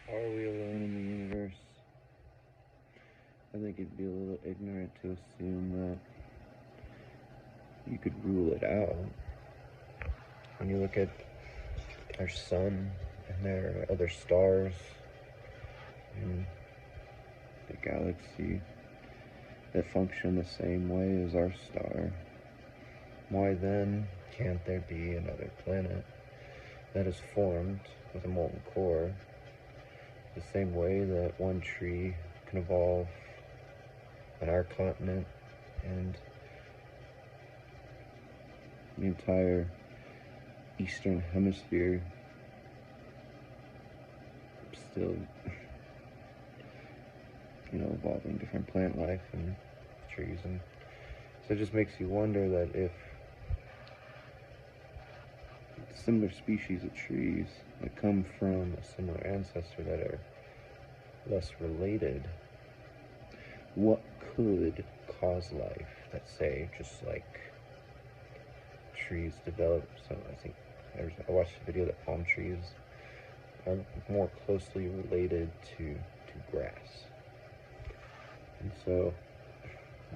Are we alone in the universe? I think it'd be a little ignorant to assume that you could rule it out. When you look at our sun and there are other stars in the galaxy that function the same way as our star, why then can't there be another planet that is formed with a molten core the same way that one tree can evolve on our continent and the entire eastern hemisphere still evolving different plant life and trees. And so it just makes you wonder that if similar species of trees that come from a similar ancestor that are less related, what could cause life that, say, just like trees develop? So I think I watched a video that palm trees are more closely related to grass. And so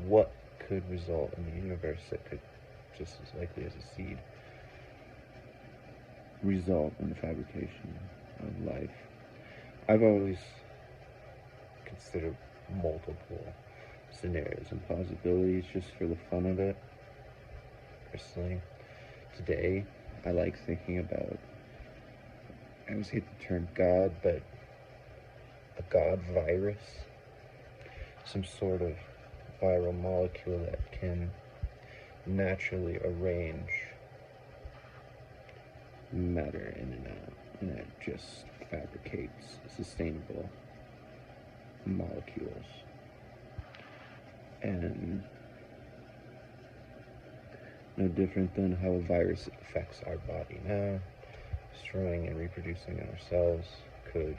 what could result in the universe that could, just as likely as a seed, result in the fabrication of life? I've always considered multiple scenarios and possibilities just for the fun of it. Personally, today I like thinking about, I always hate the term God, but a God virus, some sort of viral molecule that can naturally arrange matter in and out, and it just fabricates sustainable molecules. And no different than how a virus affects our body now, destroying and reproducing ourselves, could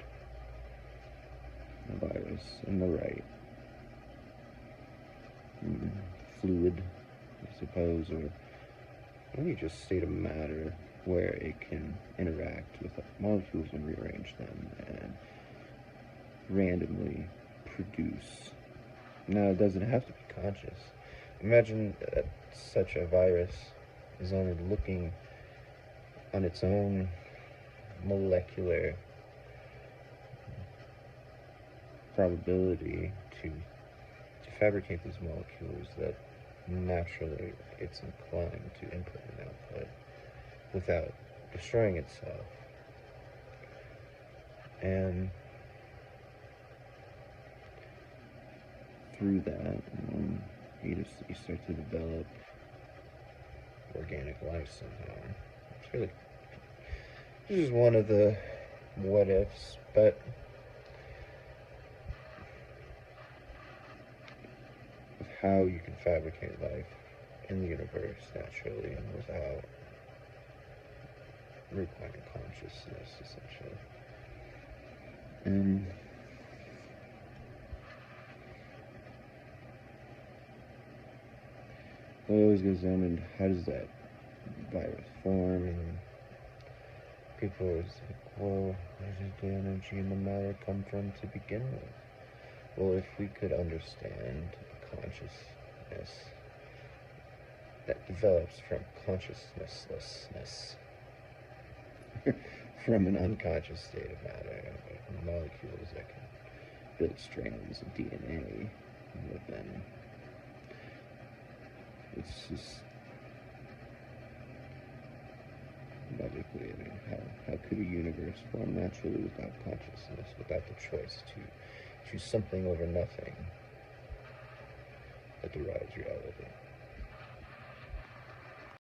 a virus in the right fluid, I suppose, or maybe just state of matter where it can interact with molecules and rearrange them and randomly produce. Now, it doesn't have to be conscious. Imagine that such a virus is only looking on its own molecular probability to fabricate these molecules that naturally it's inclined to input and output without destroying itself. And through that, you start to develop organic life somehow. It's really, this is one of the what ifs, but of how you can fabricate life in the universe naturally and without requiring consciousness, essentially. And it always goes down into how does that virus form, and people are always like, well, where did the energy and the matter come from to begin with? Well, if we could understand consciousness that develops from consciousness from an unconscious state of matter, molecules that can build strands of DNA, but then it's just logically, I mean, how could a universe form naturally without consciousness, without the choice to choose something over nothing that derives reality?